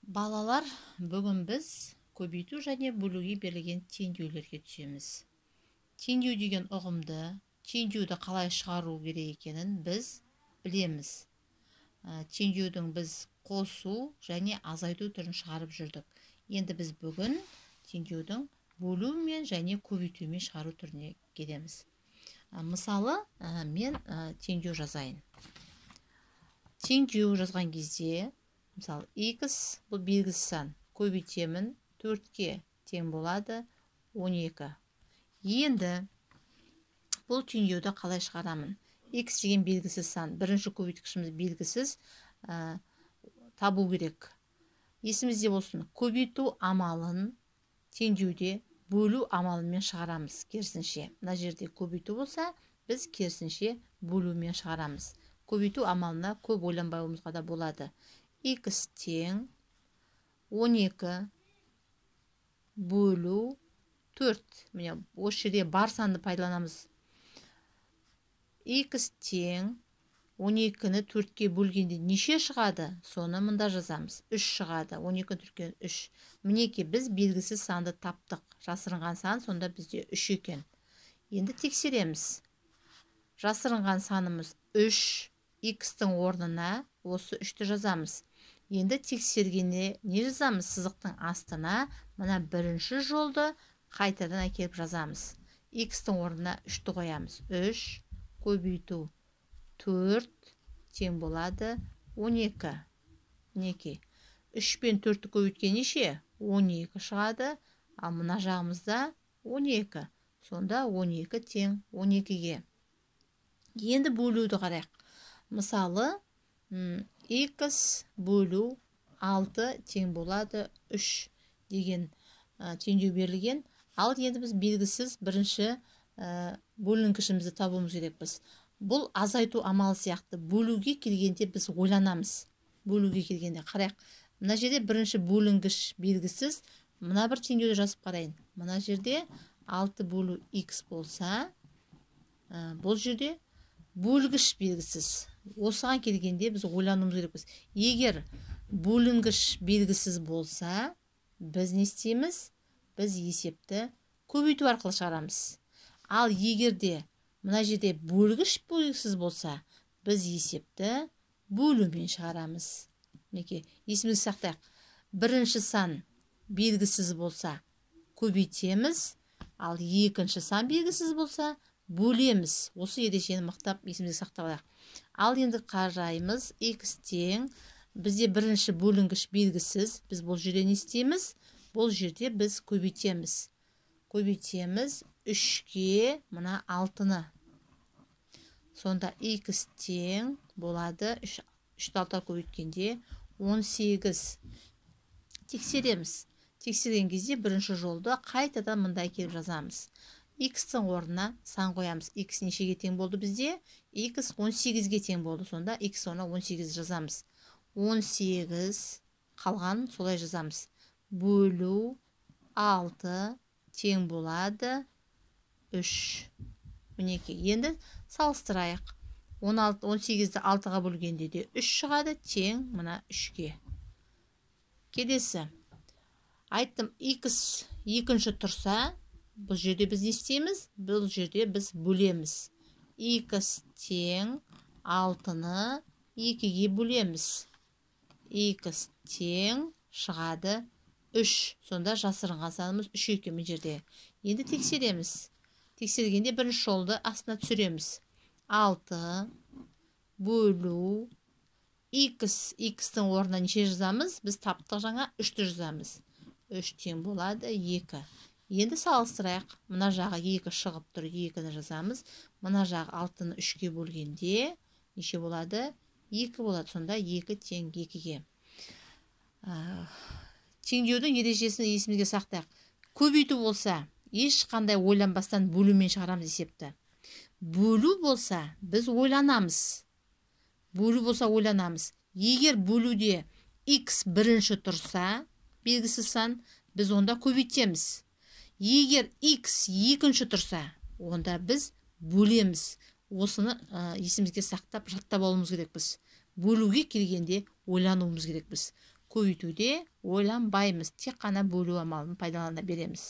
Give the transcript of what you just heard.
Балалар, бүгін біз көбейту және бөлуге берілген теңдеулерге түсеміз. Теңдеу деген ұғымды, теңдеуді қалай шығару керек екенін біз білеміз. Теңдеудің біз қосу және азайту түрін шығарып жүрдік. Енді біз бүгін теңдеудің бөлу мен және көбейтумен шығару түріне келеміз. Мысалы, мен теңдеу жазайын. Теңдеу жазған кезде, мысалы, x бұл белгісіз сан, көбейтемін, 4-ке тең болады 12. Енді бұл теңдеуді қалай шығарамын? X деген белгісіз сан, бірінші көбейткішіміз белгісіз, табу керек. Есімізде болсын, көбейту амалын теңдеуде бөлу амалымен шығарамыз, керісінше. Мына жерде көбейту болса, біз керісінше бөлумен шығарамыз. Көбейту амалына көп ойланбауымызға да болады. X тең 12 бөлу 4. Міне, осы жерде бар санды пайдаланамыз. X тең 12-ні 4-ке бөлгенде неше шығады? Соны мұнда жазамыз. 3 шығады. 12-ні 4-ке 3. Мінеке, біз белгісіз санды таптық. Жасырынған сан сонда бізде 3 екен. Енді тексереміз. Жасырынған санымыз 3. X-тің орнына осы 3-ті жазамыз. Енді тексергенде не жазамыз? Сызықтың астына мына бірінші жолды қайтадан әкеліп жазамыз. X-тің орнына 3-ті қоямыз. 3 көбейту 4 тең болады 12. Мінеке, 3 пен 4-ті көбейткен неше? 12 шығады, ал мына жағымызда 12. Сонда 12 тең 12-ге. Енді бөлуді қарайық. Мысалы, x бөлу 6 тең болады 3 деген теңдеу берілген. Ал енді біз белгісіз бірінші бөлінгішімізді табуымыз керекпіз. Бұл азайту амалы сияқты. Бөлуге келгенде біз ойланамыз. Бөлуге келгенде қарайық. Мына жерде бірінші бөлінгіш белгісіз. Мына бір теңдеуді жазып қарайын. Мына жерде 6 бөлу x болса, бұл жерде бөлгіш белгісіз. Осыған келгенде біз ойлануымыз керекпіз. Егер бөлінгіш белгісіз болса, біз не істейміз? Біз есепті көбейту арқылы шығарамыз. Ал егерде мына жерде бөлгіш белгісіз болса, біз есепті бөлумен шығарамыз. Мінеке, есімізге сақтайық. Бірінші сан белгісіз болса, көбейтеміз, ал екінші сан белгісіз болса, бөлеміз. Осы ережені мықтап есімізге сақтап алайық. Ал енді қараймыз, x тең, бізде бірінші бөлінгіш белгісіз. Біз бұл жерде не істейміз? Бұл жерде біз көбейтеміз. Көбейтеміз 3-ке мына 6-ны. Сонда x тең болады 3-6 көбейткенде 18. Тексереміз. Тексерген кезде бірінші жолды қайтадан мында келіп жазамыз. X-тің орнына сан қоямыз. X нешеге тең болды бізде? X 18-ге тең болды. Сонда X орнына 18 жазамыз. 18 қалған солай жазамыз. Бөлу 6 тең болады 3. Мінеке, енді салыстырайық. 18-ді 6-ға бөлгенде де 3 шығады, тең мына 3-ке. Келесі. Айттым, X екінші тұрса, бұл жерде біз не істейміз? Бұл жерде біз бөлеміз. X тең 6-ны 2-ге бөлеміз. X тең шығады 3. Сонда жасырынған санымыз 3 екен бұл жерде. Енді тексереміз. Тексергенде бірінші жолды астына түсіреміз. 6 бөлу x-тің орнына неше жазамыз? Біз таптық жаңа 3-ті жазамыз. 3 тең болады 2. Енді салыстырайық. Мына жағы 2 шығып тұр, 2-ні жазамыз. Мына жағы 6-ны 3-ке бөлгенде неше болады? 2 болады. Сонда 2 тең 2-ге. Теңдеудің ережесін есімізге сақтайық. Көбейту болса, ешқандай ойланбастан бөлумен шығарамыз есепті. Бөлу болса, біз ойланамыз. Бөлу болса ойланамыз. Егер бөлуде x бірінші тұрса, белгісіз сан, біз онда көбейтеміз. Егер x екінші тұрса, онда біз бөлеміз. Осыны есімізге сақтап, жаттап алуымыз керекпіз. Бөлуге келгенде ойлануымыз керекпіз. көбейтуде ойланбаймыз, тек қана бөлу амалын пайдалана береміз.